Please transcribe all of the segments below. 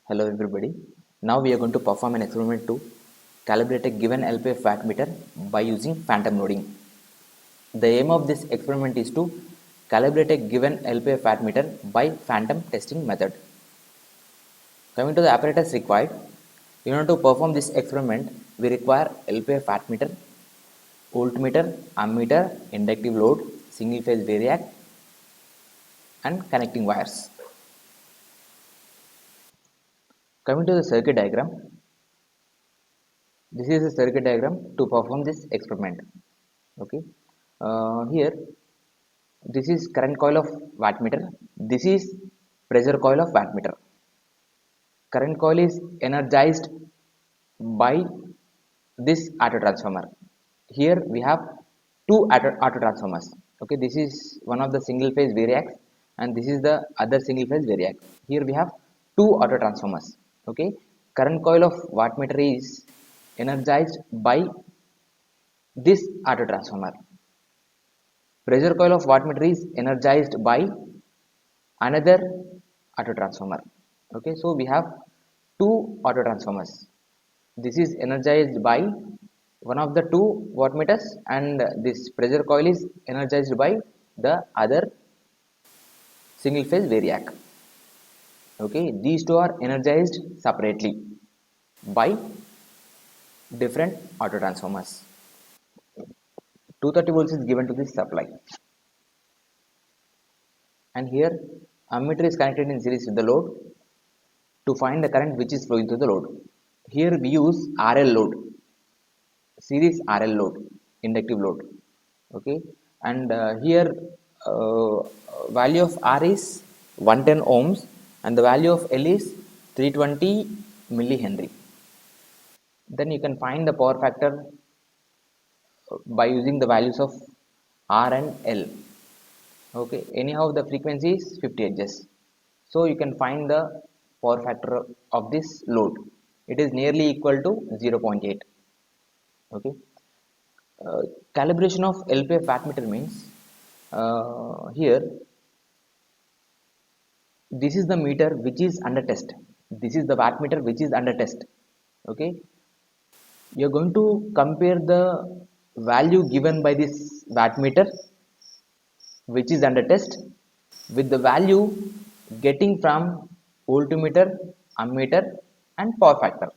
Hello everybody. Now we are going to perform an experiment to calibrate a given LPF wattmeter by using phantom loading. The aim of this experiment is to calibrate a given LPF wattmeter by phantom testing method. Coming to the apparatus required, in order to perform this experiment, we require LPF wattmeter, voltmeter, ammeter, inductive load, single phase variac and connecting wires. Coming to the circuit diagram, this is a circuit diagram to perform this experiment. Okay, here this is current coil of wattmeter, this is pressure coil of wattmeter. Current coil is energized by this auto transformer. Here we have two auto transformers. Okay, this is one of the single phase variacs and this is the other single phase variac. Here we have two auto transformers. Okay, current coil of wattmeter is energized by this auto transformer. Pressure coil of wattmeter is energized by another auto transformer. Okay, so we have two auto transformers. This is energized by one of the two wattmeters and this pressure coil is energized by the other single phase variac. Okay, these two are energized separately by different auto transformers. 230 volts is given to this supply, and here ammeter is connected in series with the load to find the current which is flowing through the load. Here we use RL load, series RL load, inductive load. Okay, and here value of R is 110 ohms and the value of L is 320 millihenry. Then you can find the power factor by using the values of R and L. Okay, anyhow the frequency is 50 Hz, so you can find the power factor of this load. It is nearly equal to 0.8. Okay, calibration of LPF wattmeter means here this is the meter which is under test, this is the wattmeter which is under test. Okay, you are going to compare the value given by this wattmeter which is under test with the value getting from voltmeter, ammeter and power factor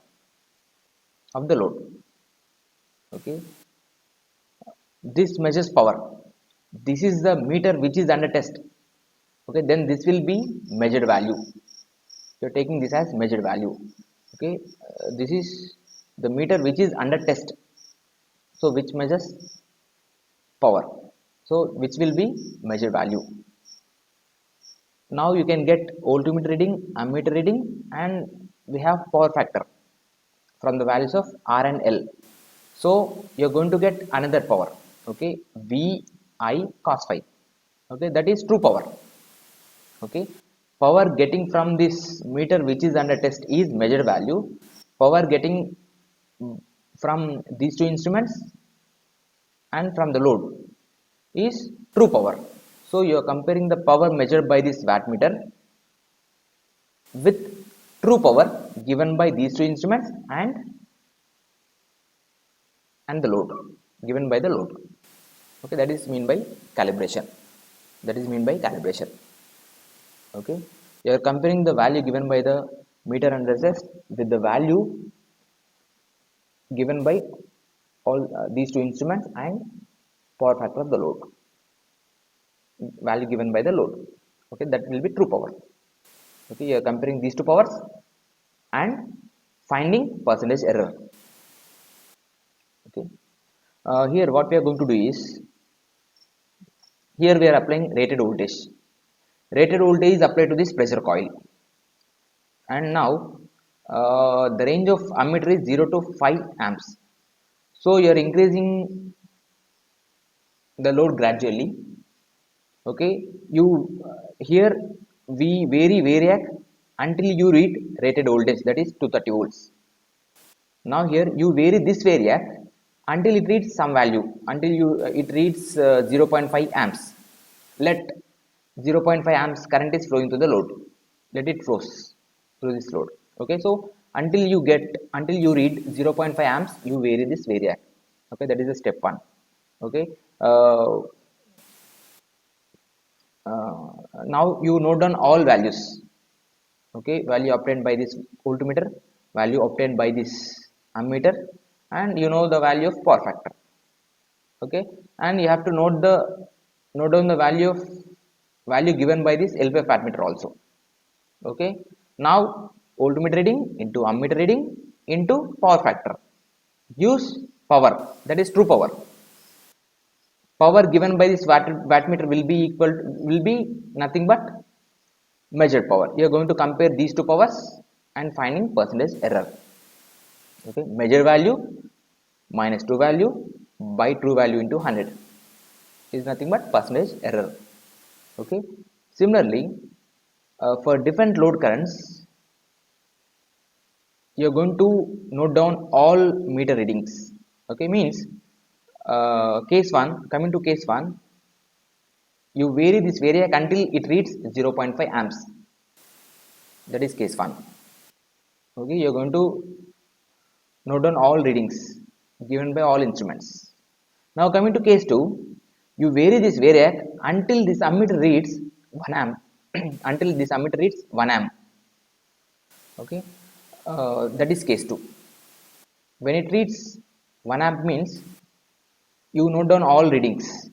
of the load. Okay, this measures power. This is the meter which is under test. Okay, then this will be measured value. You are taking this as measured value. Okay, this is the meter which is under test, so which measures power, so which will be measured value. Now you can get voltmeter reading, ammeter reading, and we have power factor from the values of R and L. So you are going to get another power. Okay, VI cos phi. Okay, that is true power. Okay, power getting from this meter which is under test is measured value. Power getting from these two instruments and from the load is true power. So you are comparing the power measured by this wattmeter with true power given by these two instruments and the load given by the load. Okay, that is mean by calibration. That is mean by calibration. Okay, you are comparing the value given by the meter under test with the value given by all these two instruments and power factor of the load, value given by the load. Okay, that will be true power. Okay, you are comparing these two powers and finding percentage error. Okay, here what we are going to do is, here we are applying rated voltage. Rated voltage is applied to this pressure coil, and now the range of ammeter is 0 to 5 amps. So you are increasing the load gradually. Okay, you here we vary variac until you read rated voltage, that is 230 volts. Now here you vary this variac until it reads some value, until it reads 0.5 amps. Let 0.5 amps current is flowing to the load, let it flows through this load. Okay, so until you read 0.5 amps, you vary this variac. Okay, that is the step one. Okay, uh, uh, now you note down all values. Okay, value obtained by this voltmeter, value obtained by this ammeter, and you know the value of power factor. Okay, and you have to note down the value given by this LPF wattmeter also. Okay, now voltmeter reading into ammeter reading into power factor gives power, that is true power. Power given by this wattmeter will be nothing but measured power. You are going to compare these two powers and finding percentage error. Okay, measured value minus true value by true value into 100 is nothing but percentage error. Okay, similarly, for different load currents, you are going to note down all meter readings. Okay, means case 1, coming to case 1, you vary this variac until it reads 0.5 amps. That is case 1. Okay, you are going to note down all readings given by all instruments. Now coming to case 2, you vary this variac until this ammeter reads 1 amp until this ammeter reads 1 amp. Okay, that is case 2. When it reads 1 amp means you note down all readings.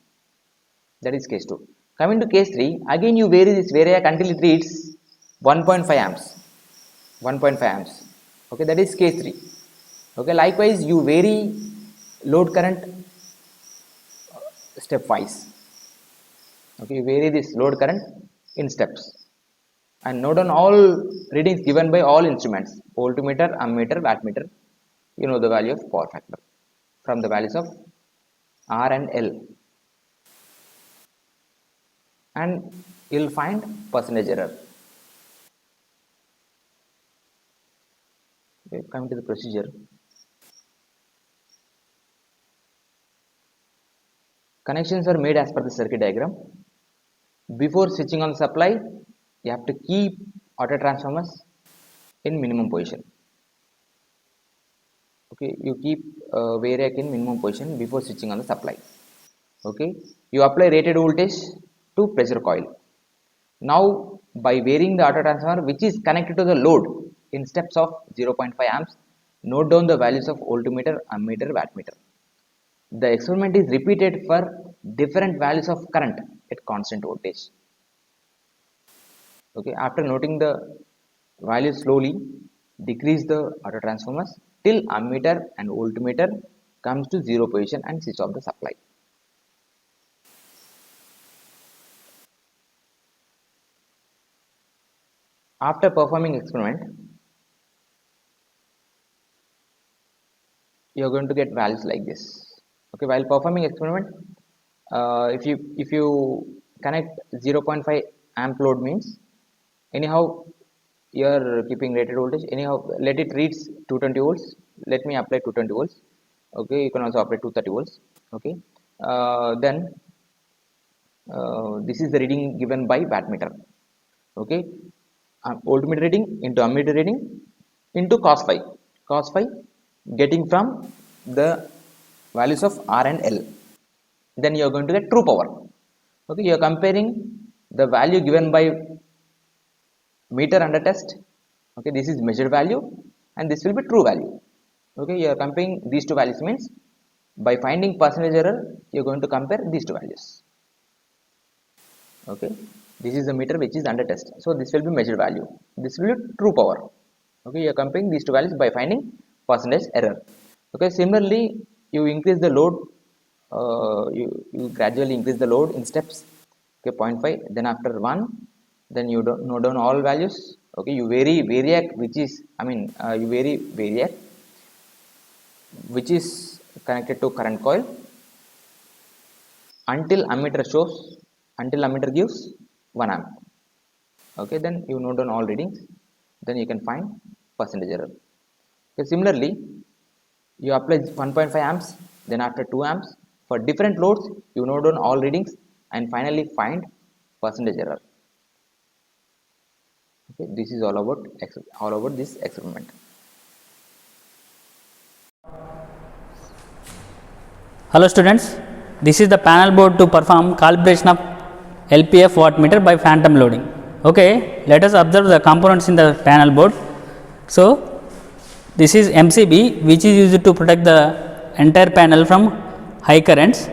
That is case 2. Coming to case 3, again you vary this variac until it reads 1.5 amps. 1.5 amps. Okay, that is case 3. Okay, likewise you vary load current stepwise. Okay, you vary this load current in steps and note down all readings given by all instruments: voltmeter, ammeter, wattmeter. You know the value of power factor from the values of R and L, and you'll find percentage error. Okay, coming to the procedure, connections are made as per the circuit diagram. Before switching on the supply, you have to keep auto transformers in minimum position. Okay, you keep variac in minimum position before switching on the supply. Okay, you apply rated voltage to pressure coil. Now by varying the auto transformer which is connected to the load in steps of 0.5 amps, note down the values of voltmeter, ammeter, wattmeter. The experiment is repeated for different values of current at constant voltage. Okay, after noting the values, slowly decrease the auto transformers till ammeter and voltmeter comes to zero position and switch off the supply. After performing experiment, you are going to get values like this. Okay, while performing experiment, if you connect 0.5 amp load means anyhow you are keeping rated voltage, anyhow let it reach 220 volts. Let me apply 220 volts. Okay, you can also apply 230 volts. Okay, then this is the reading given by wattmeter. Okay, voltmeter reading into ammeter reading into cos phi getting from the values of R and L. Then you are going to get true power. Okay, you are comparing the value given by meter under test. Okay, this is measured value and this will be true value. Okay, you are comparing these two values means by finding percentage error you are going to compare these two values. Okay, this is the meter which is under test, so this will be measured value, this will be true power. Okay, you are comparing these two values by finding percentage error. Okay, similarly you increase the load, you gradually increase the load in steps. Okay, 0.5, then after 1, then you don't note down all values. Okay, you vary variac which is you vary variac which is connected to current coil until ammeter gives 1 amp. Okay, then you note down all readings, then you can find percentage error. Okay, similarly you apply 1.5 amps, then after 2 amps for different loads you note down all readings and finally find percentage error. Okay, this is all about this experiment. Hello students, this is the panel board to perform calibration of LPF wattmeter by phantom loading. Okay, let us observe the components in the panel board. So, this is MCB which is used to protect the entire panel from high currents,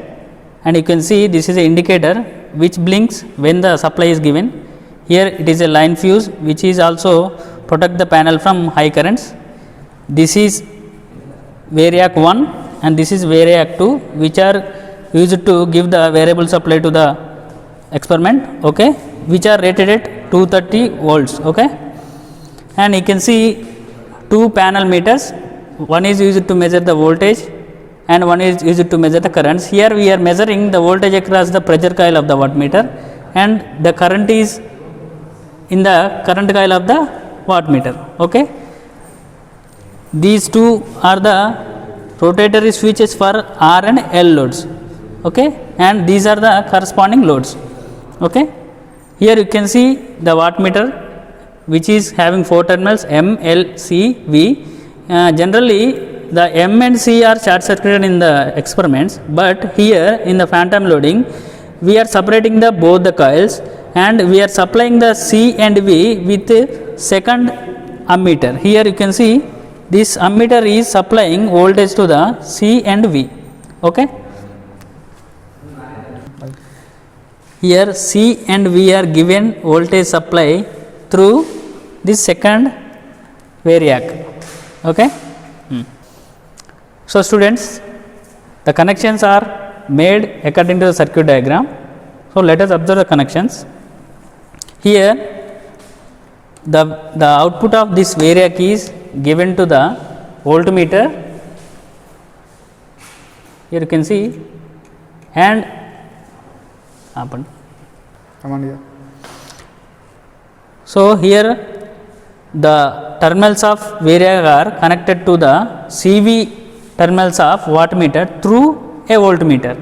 and you can see this is an indicator which blinks when the supply is given. Here it is a line fuse which is also protect the panel from high currents. This is variac 1 and this is variac 2 which are used to give the variable supply to the experiment, okay, which are rated at 230 volts, okay. And you can see two panel meters, one is used to measure the voltage and one is used to measure the currents. Here we are measuring the voltage across the pressure coil of the wattmeter and the current is in the current coil of the wattmeter, okay. These two are the rotatory switches for R and L loads, okay, and these are the corresponding loads, okay. Here you can see the wattmeter which is having 4 terminals M, L, C, V. Generally the M and C are short circuited in the experiments, but here in the phantom loading we are separating the both the coils and we are supplying the C and V with second ammeter. Here you can see this ammeter is supplying voltage to the C and V, okay. Here C and V are given voltage supply through this second variac, okay. So students, the connections are made according to the circuit diagram. So let us observe the connections. Here the output of this variac is given to the voltmeter, here you can see, and so here the terminals of variac are connected to the CV terminals of wattmeter through a voltmeter.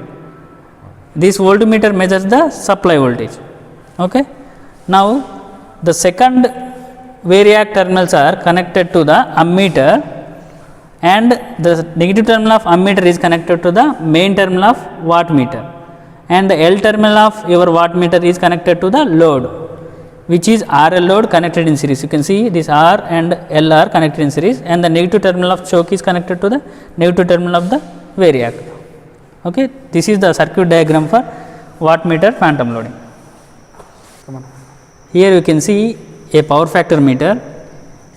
This voltmeter measures the supply voltage, okay. Now the second variac terminals are connected to the ammeter and the negative terminal of ammeter is connected to the main terminal of wattmeter, and the L terminal of your wattmeter is connected to the load which is RL load connected in series. You can see this R and L are connected in series, and the negative terminal of choke is connected to the negative terminal of the variac, okay. This is the circuit diagram for wattmeter phantom loading. Here you can see a power factor meter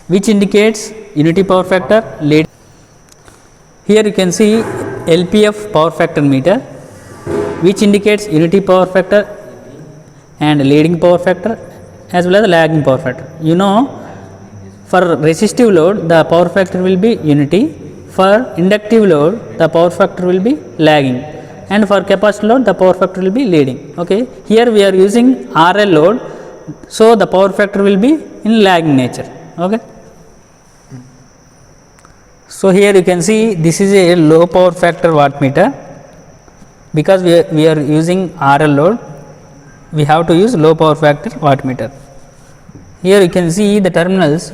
which indicates unity power factor lead. Here you can see LPF power factor meter which indicates unity power factor and leading power factor as well as lagging power factor. You know, for resistive load the power factor will be unity, for inductive load the power factor will be lagging, and for capacitor load the power factor will be leading, okay. Here we are using RL load, so the power factor will be in lagging nature, okay. So here you can see this is a low power factor wattmeter, because we are using RL load we have to use low power factor wattmeter. Here you can see the terminals,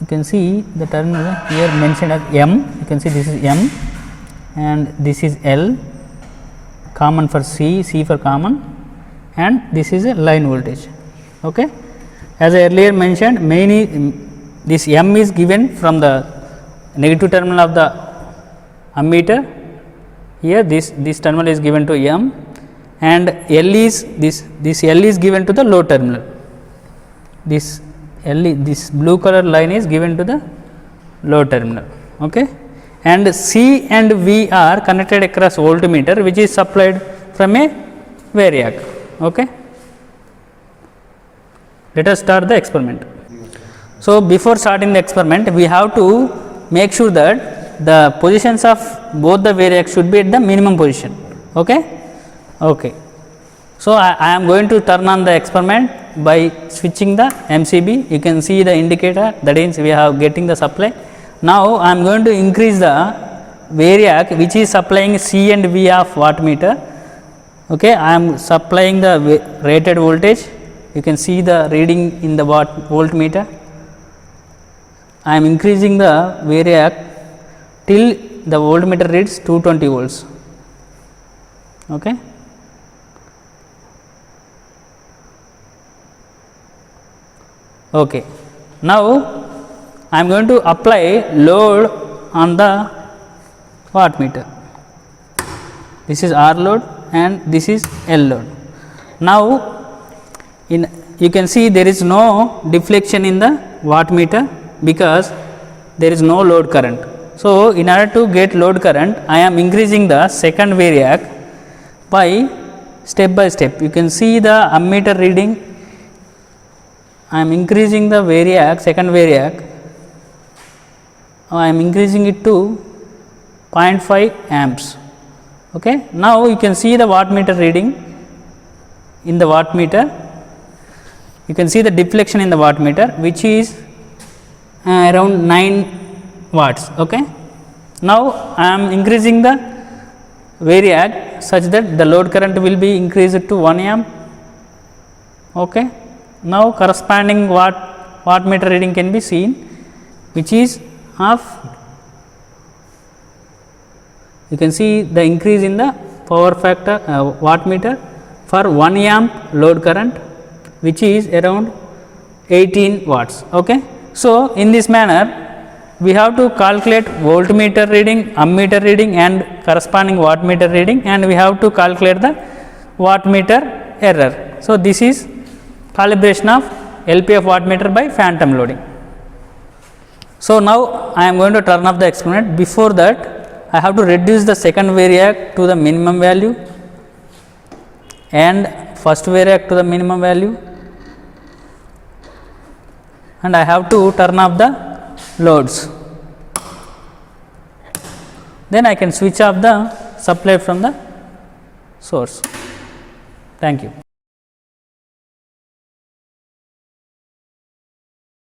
you can see the terminal here mentioned as M, you can see this is M and this is L, common for C, C for common, and this is a line voltage, okay. As I earlier mentioned, this M is given from the negative terminal of the ammeter. Here this terminal is given to M, and L is this L is given to the load terminal. This blue color line is given to the load terminal, okay. And C and V are connected across voltmeter which is supplied from a variac, okay. Let us start the experiment. So before starting the experiment we have to make sure that the positions of both the variacs should be at the minimum position, okay. Okay. So I am going to turn on the experiment by switching the MCB. You can see the indicator, that means we have getting the supply. Now I am going to increase the variac which is supplying C and V of wattmeter, Okay, I am supplying the rated voltage. You can see the reading in the voltmeter. I am increasing the variac till the voltmeter reads 220 volts. Okay. Okay. Now I am going to apply load on the wattmeter. This is R load and this is L load. Now you can see there is no deflection in the wattmeter because there is no load current. So in order to get load current, I am increasing the second variac by step. You can see the ammeter reading. I am increasing the variac, second variac. I am increasing it to 0.5 amps. Okay. Now you can see the wattmeter reading in the wattmeter. You can see the deflection in the wattmeter, which is around 9 watts. Okay. Now I am increasing the variac such that the load current will be increased to 1 amp. Okay. Now corresponding wattmeter reading can be seen, which is of, you can see the increase in the power factor wattmeter for 1 amp load current, which is around 18 watts. Okay. So in this manner we have to calculate voltmeter reading, ammeter reading and corresponding wattmeter reading, and we have to calculate the wattmeter error. So this is calibration of LPF wattmeter by phantom loading. So now I am going to turn off the experiment. Before that, I have to reduce the second variac to the minimum value and first variac to the minimum value, and I have to turn off the loads. Then I can switch off the supply from the source. Thank you.